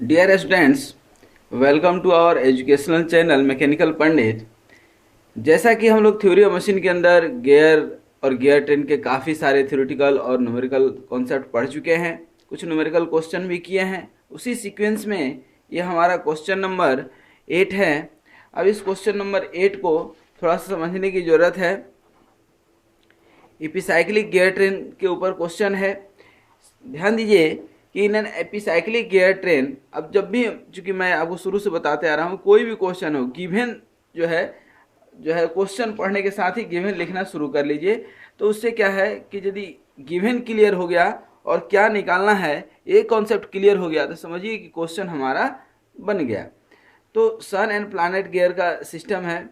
Dear students, welcome to our educational channel mechanical Pandit. जैसा कि हम लोग थ्योरी ऑफ मशीन के अंदर गियर और गियर ट्रेन के काफ़ी सारे थ्योरेटिकल और न्यूमेरिकल कॉन्सेप्ट पढ़ चुके हैं, कुछ न्यूमेरिकल क्वेश्चन भी किए हैं। उसी सीक्वेंस में ये हमारा क्वेश्चन नंबर 8 है। अब इस क्वेश्चन नंबर 8 को थोड़ा सा समझने की ज़रूरत है। एपिसाइक्लिक गियर ट्रेन के ऊपर क्वेश्चन है। ध्यान दीजिए कि in an epicyclic gear train, अब जब भी, चूंकि मैं आपको शुरू से बताते आ रहा हूँ, कोई भी क्वेश्चन हो, गिवन जो है क्वेश्चन पढ़ने के साथ ही गिवन लिखना शुरू कर लीजिए। तो उससे क्या है कि यदि गिवन क्लियर हो गया और क्या निकालना है एक कॉन्सेप्ट क्लियर हो गया तो समझिए कि क्वेश्चन हमारा बन गया। तो सन एंड प्लैनेट गियर का सिस्टम है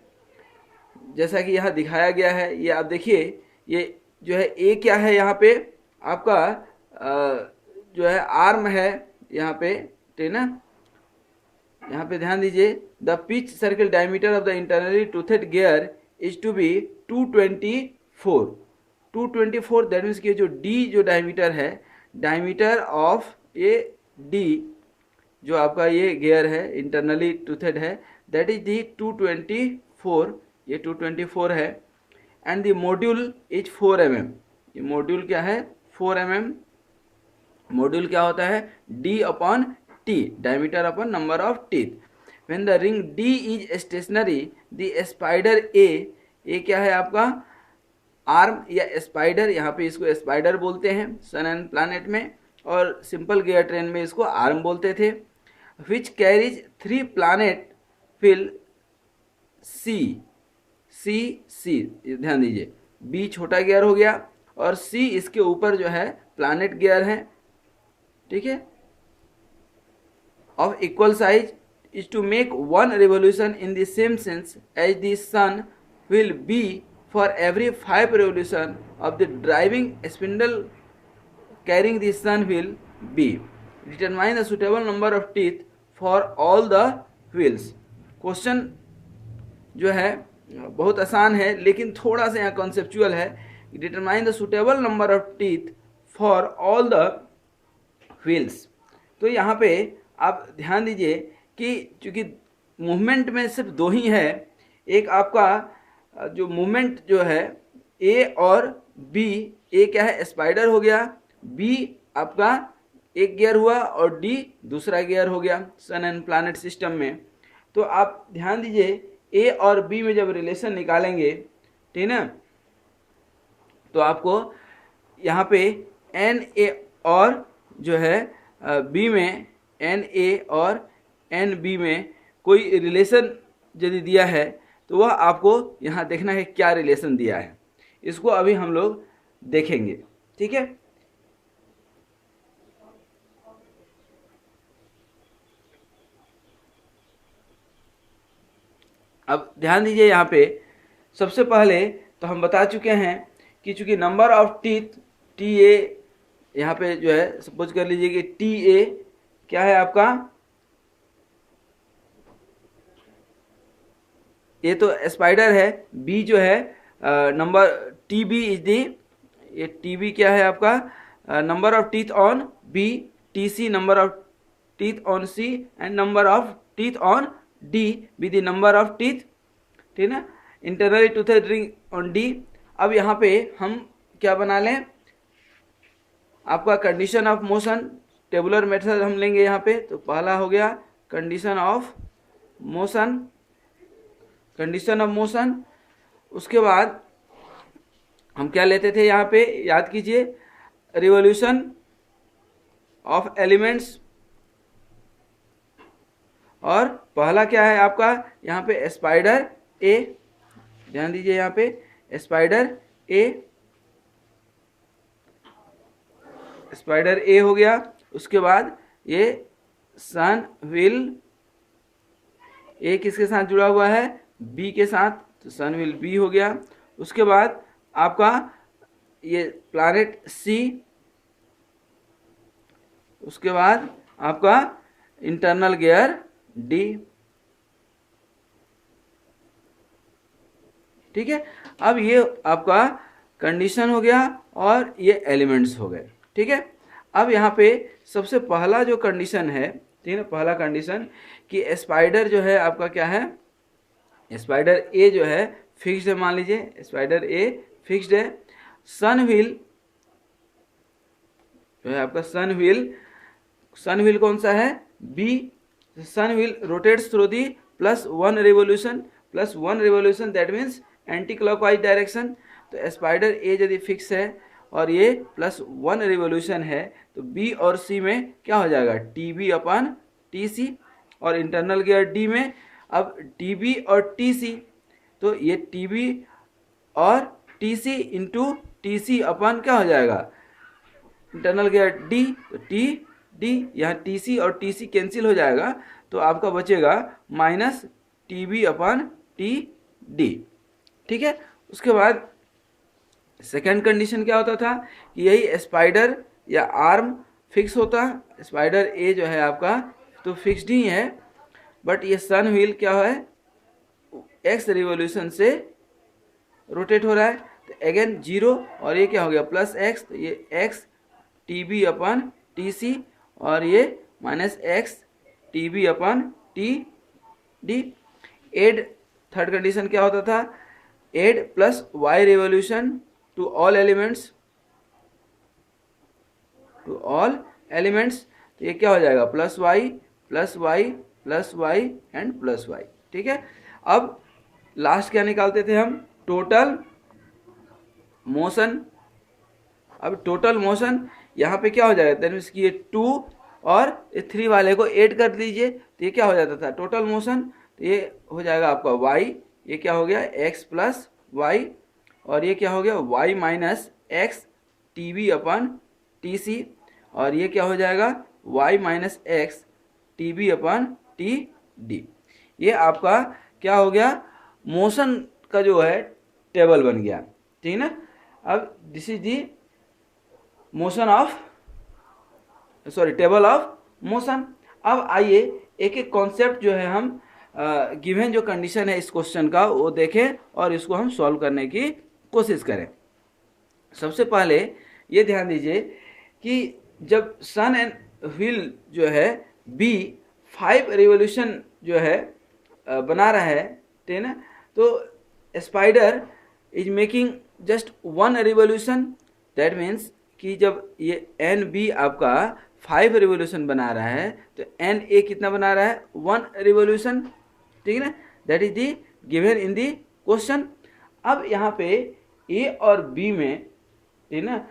जैसा कि यहाँ दिखाया गया है। ये आप देखिए, ये जो है ए क्या है, यहाँ पे आपका जो है आर्म है यहाँ पे, ठीक है ना। यहाँ पे ध्यान दीजिए, the pitch circle diameter of the internally toothed gear is to be 224 that means कि जो डी जो डायमीटर है, डायमीटर ऑफ ये डी जो आपका ये गियर है इंटरनली टूथेड है, दैट इज दी 224, ये 224 है। And the module is 4 mm। ये मॉड्यूल क्या है, 4 mm। मॉड्यूल क्या होता है, d upon t, diameter upon number of teeth. When the ring d is stationary the spider ए क्या है आपका आर्म या स्पाइडर, यहाँ पे इसको स्पाइडर बोलते हैं सन एंड प्लैनेट में, और सिंपल गियर ट्रेन में इसको आर्म बोलते थे। विच कैरीज 3 प्लैनेट फिल सी, ध्यान दीजिए, बी छोटा गियर हो गया और सी इसके ऊपर जो है प्लैनेट गियर है, ठीक है, of equal size is to make 1 revolution in the same sense as the sun will be for every 5 revolution of the driving spindle carrying the sun will be. Determine the suitable number of teeth for all the wheels. Question जो है बहुत आसान है लेकिन थोड़ा सा यहाँ conceptual है। Determine the suitable number of teeth for all the wheels. तो यहाँ पे आप ध्यान दीजिए कि चूंकि मूवमेंट में सिर्फ 2 ही है, एक आपका जो मूवमेंट जो है ए और बी, ए क्या है स्पाइडर हो गया, बी आपका एक गियर हुआ और डी दूसरा गियर हो गया सन एंड प्लैनेट सिस्टम में। तो आप ध्यान दीजिए ए और बी में जब रिलेशन निकालेंगे, ठीक ना, तो आपको यहाँ पे एन ए और जो है बी में, एन ए और एन बी में कोई रिलेशन यदि दिया है तो वह आपको यहाँ देखना है क्या रिलेशन दिया है, इसको अभी हम लोग देखेंगे, ठीक है। अब ध्यान दीजिए, यहाँ पे सबसे पहले तो हम बता चुके हैं कि चूंकि number of teeth T A, यहाँ पे जो है सपोज कर लीजिए कि टी ए क्या है आपका, ये तो स्पाइडर है, बी जो है number T B is the, ये टी बी क्या है आपका number of teeth on B, T C number of teeth on C, and number of teeth on D be the number of teeth, ठीक ना, internally toothed ring on D. अब यहाँ पे हम क्या बना लें, आपका condition of motion, tabular method हम लेंगे यहाँ पे। तो पहला हो गया condition of motion, condition of motion. उसके बाद हम क्या लेते थे यहाँ पे, याद कीजिए, रिवोल्यूशन ऑफ एलिमेंट्स, और पहला क्या है आपका यहाँ पे स्पाइडर ए, ध्यान दीजिए यहाँ पे स्पाइडर ए, स्पाइडर ए हो गया। उसके बाद ये सन व्हील, ए किसके साथ जुड़ा हुआ है, बी के साथ, तो सन व्हील बी हो गया। उसके बाद आपका ये प्लैनेट सी, उसके बाद आपका इंटरनल गियर डी, ठीक है। अब ये आपका कंडीशन हो गया और ये एलिमेंट्स हो गए, ठीक है। अब यहाँ पे सबसे पहला जो कंडीशन है, ठीक ठीक है, पहला कंडीशन कि स्पाइडर जो है आपका क्या है, स्पाइडर ए जो है फिक्स्ड है, मान लीजिए स्पाइडर ए फिक्स्ड है। सन व्हील जो है आपका सन व्हील कौन सा है, B. Sun wheel rotates through the +1 revolution that means anti clockwise direction. तो स्पाइडर ए यदि फिक्स है और ये +1 रिवोल्यूशन है तो बी और सी में क्या हो जाएगा, TB/TC। और इंटरनल गियर डी में अब TB और TC, तो ये TB और TC इंटू TC अपन क्या हो जाएगा, इंटरनल गियर डी, तो TD, यहाँ TC और TC कैंसिल हो जाएगा तो आपका बचेगा -TB/TD। ठीक है, उसके बाद सेकेंड कंडीशन क्या होता था कि यही स्पाइडर या आर्म फिक्स होता, स्पाइडर ए जो है आपका तो फिक्स्ड ही है, बट ये सन व्हील क्या है, x रिवोल्यूशन से रोटेट हो रहा है, तो अगेन 0 और ये क्या हो गया +x, तो ये x TB/TC और ये -x TB/TD। Add third condition क्या होता था, add +y revolution to all elements, तो ये क्या हो जाएगा +y एंड +y। ठीक है, अब लास्ट क्या निकालते थे हम, टोटल मोशन। अब टोटल मोशन यहाँ पे क्या हो जाएगा, दैट मीन्स कि ये 2 और 3 वाले को ऐड कर दीजिए तो ये क्या हो जाता था टोटल मोशन, तो ये हो जाएगा आपका y, ये क्या हो गया x + y और ये क्या हो गया y - x TB/TC और ये क्या हो जाएगा y - x TB/TD। ये आपका क्या हो गया, मोशन का जो है टेबल बन गया, ठीक है ना। अब this is the motion of table of motion. अब आइए एक एक कॉन्सेप्ट जो है हम गिवन जो कंडीशन है इस क्वेश्चन का वो देखें और इसको हम सॉल्व करने की कोशिश करें। सबसे पहले ये ध्यान दीजिए कि जब सन एंड व्हील जो है बी 5 रिवोल्यूशन जो है बना रहा है, ठीक है ना, तो spider is making just 1 revolution, that means कि जब ये एन बी आपका 5 रिवोल्यूशन बना रहा है तो एन ए कितना बना रहा है 1 रिवोल्यूशन, ठीक है ना, that is the given in the question. अब यहाँ पे ए और बी में, ठीक है ना,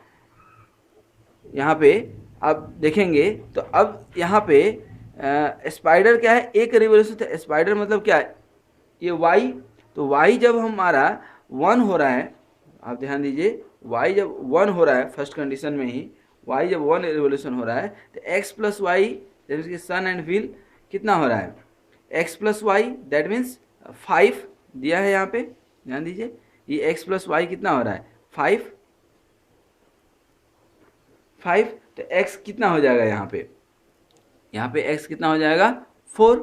यहाँ पे आप देखेंगे तो अब यहाँ पे स्पाइडर क्या है, 1 रिवोल्यूशन, तो स्पाइडर मतलब क्या है ये वाई, तो वाई जब हमारा 1 हो रहा है, आप ध्यान दीजिए y जब 1 हो रहा है फर्स्ट कंडीशन में ही, y जब 1 रिवोल्यूशन हो रहा है तो x + y जैसे कि सन एंड व्हील कितना हो रहा है x + y, दैट मीन्स 5 दिया है यहाँ पे, ध्यान दीजिए ये x + y कितना हो रहा है 5, तो x कितना हो जाएगा यहाँ पे x कितना हो जाएगा 4,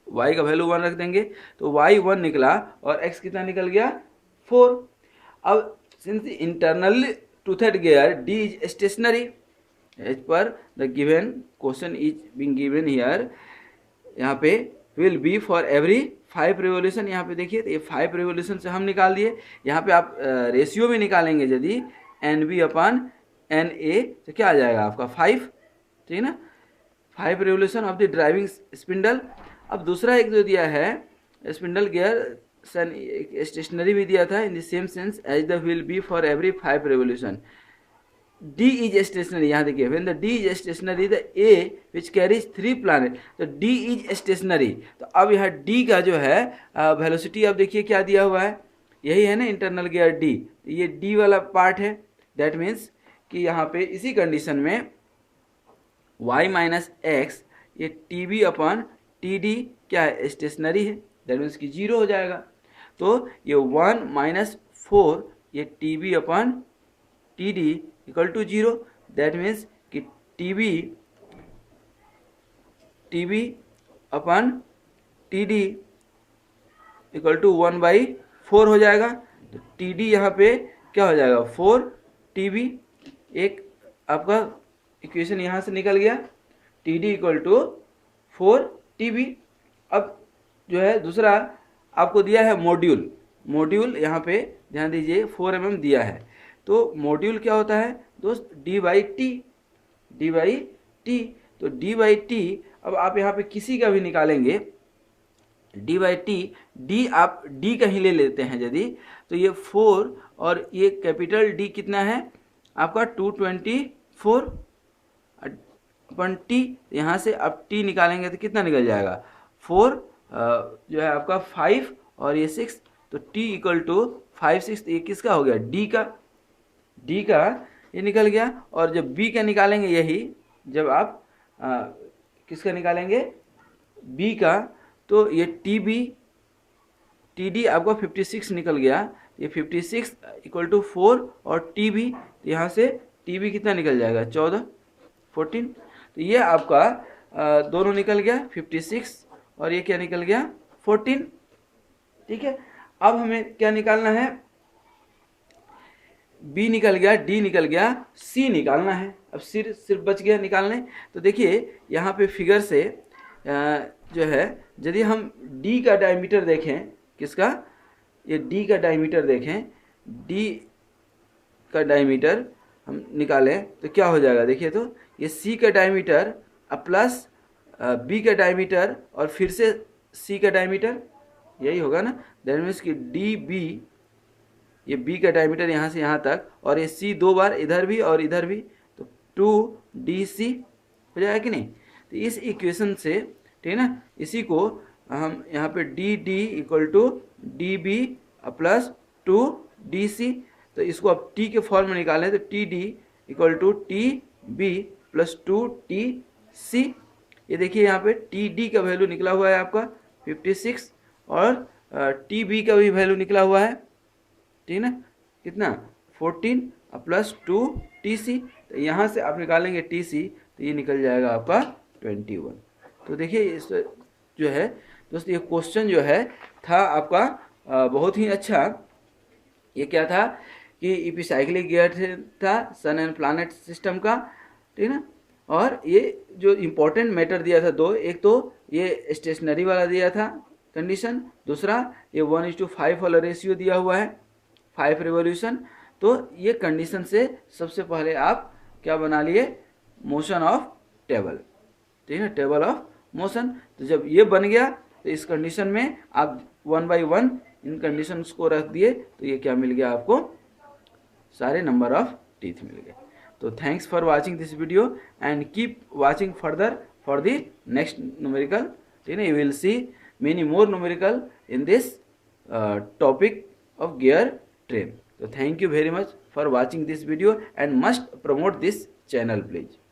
y का वैल्यू 1 रख देंगे तो y 1 निकला और x कितना निकल गया 4। अब since the internal toothed gear D is stationary as per the given question is being given here, यहाँ पे will be for every 5 revolution, यहाँ पे देखिए तो ये 5 revolution से हम निकाल दिए। यहाँ पे आप रेशियो भी निकालेंगे यदि NB/NA तो क्या आ जाएगा आपका 5, ठीक है ना, 5 revolution of the driving spindle. अब दूसरा एक जो दिया है स्पिंडल गियर स्टेशनरी भी दिया था in the same sense as the wheel B for every 5 revolution. D is stationary, यहाँ देखिए when the D is stationary the A which carries 3 planet, तो डी इज स्टेशनरी, तो अब यहाँ डी का जो है वेलोसिटी अब देखिए क्या दिया हुआ है, यही है ना इंटरनल गियर डी, ये डी वाला पार्ट है, दैट मीन्स कि यहाँ पे इसी कंडीशन में y - x ये TB/TD क्या है स्टेशनरी है, दैट मीन्स कि 0 हो जाएगा, तो ये 1 - 4 ये TB/TD equal to 0, that means कि TB/TD इक्वल टू 1/4 हो जाएगा, तो TD यहाँ पे क्या हो जाएगा 4 TB, एक आपका इक्वेशन यहाँ से निकल गया TD इक्वल टू 4TB। अब जो है दूसरा आपको दिया है मॉड्यूल। मॉड्यूल यहाँ पे ध्यान दीजिए 4 mm दिया है। तो मॉड्यूल क्या होता है दोस्त, d/t, d/t। तो d/t अब आप यहाँ पे किसी का भी निकालेंगे, d/t, d आप d कहीं ले लेते हैं यदि, तो ये 4 और ये कैपिटल D कितना है आपका 224/t। यहाँ से अब t निकालेंगे तो कितना निकल जाएगा 4 जो है आपका 5 और ये 6, तो t इक्वल टू 5 6, ये किसका हो गया d का ये निकल गया। और जब b का निकालेंगे, यही जब आप किसका निकालेंगे b का, तो ये td आपका 56 निकल गया। ये 56 इक्वल टू 4 और tb, तो यहाँ से tb कितना निकल जाएगा 14। तो ये आपका दोनों निकल गया 56 और ये क्या निकल गया 14। ठीक है, अब हमें क्या निकालना है, B निकल गया, D निकल गया, C निकालना है। अब सिर्फ बच गया निकालने। तो देखिए यहाँ पे फिगर से जो है यदि हम D का डायमीटर देखें, किसका, ये D का डायमीटर देखें, D का डायमीटर हम निकालें तो क्या हो जाएगा, देखिए तो ये C का डायमीटर प्लस B का डायमीटर और फिर से C का डायमीटर, यही होगा ना। दैट मीन्स कि DB, ये B का डायमीटर यहाँ से यहाँ तक, और ये C 2 बार इधर भी और इधर भी, तो 2DC हो जाएगा कि नहीं। तो इस इक्वेशन से, ठीक है ना, इसी को हम यहाँ पे DD equal to DB plus 2DC, तो इसको अब T के फॉर्म में निकालें तो TD equal to TB plus 2TC। ये देखिए यहाँ पे TD का वैल्यू निकला हुआ है आपका 56 और TB का भी वैल्यू निकला हुआ है, ठीक है ना, कितना 14 प्लस 2TC। तो यहाँ से आप निकालेंगे TC तो ये निकल जाएगा आपका 21। तो देखिए इस जो है दोस्तों, ये क्वेश्चन जो है था आपका बहुत ही अच्छा। ये क्या था कि इपिसाइक्लिक गियर था सन एंड प्लैनेट सिस्टम का, ठीक है ना। और ये जो इम्पोर्टेंट मैटर दिया था दो, एक तो ये स्टेशनरी वाला दिया था कंडीशन, दूसरा ये 1:5 वाला रेशियो दिया हुआ है, 5 रिवोल्यूशन। तो ये कंडीशन से सबसे पहले आप क्या बना लिए, मोशन ऑफ टेबल, ठीक है, टेबल ऑफ मोशन। तो जब ये बन गया तो इस कंडीशन में आप 1 by 1 इन कंडीशंस को रख दिए, तो ये क्या मिल गया आपको, सारे नंबर ऑफ टीथ मिल गए। तो thanks for watching this video and keep watching further for the next numerical, ठीक है। You will see many more numerical in this topic of gear train. So thank you very much for watching this video and must promote this channel please.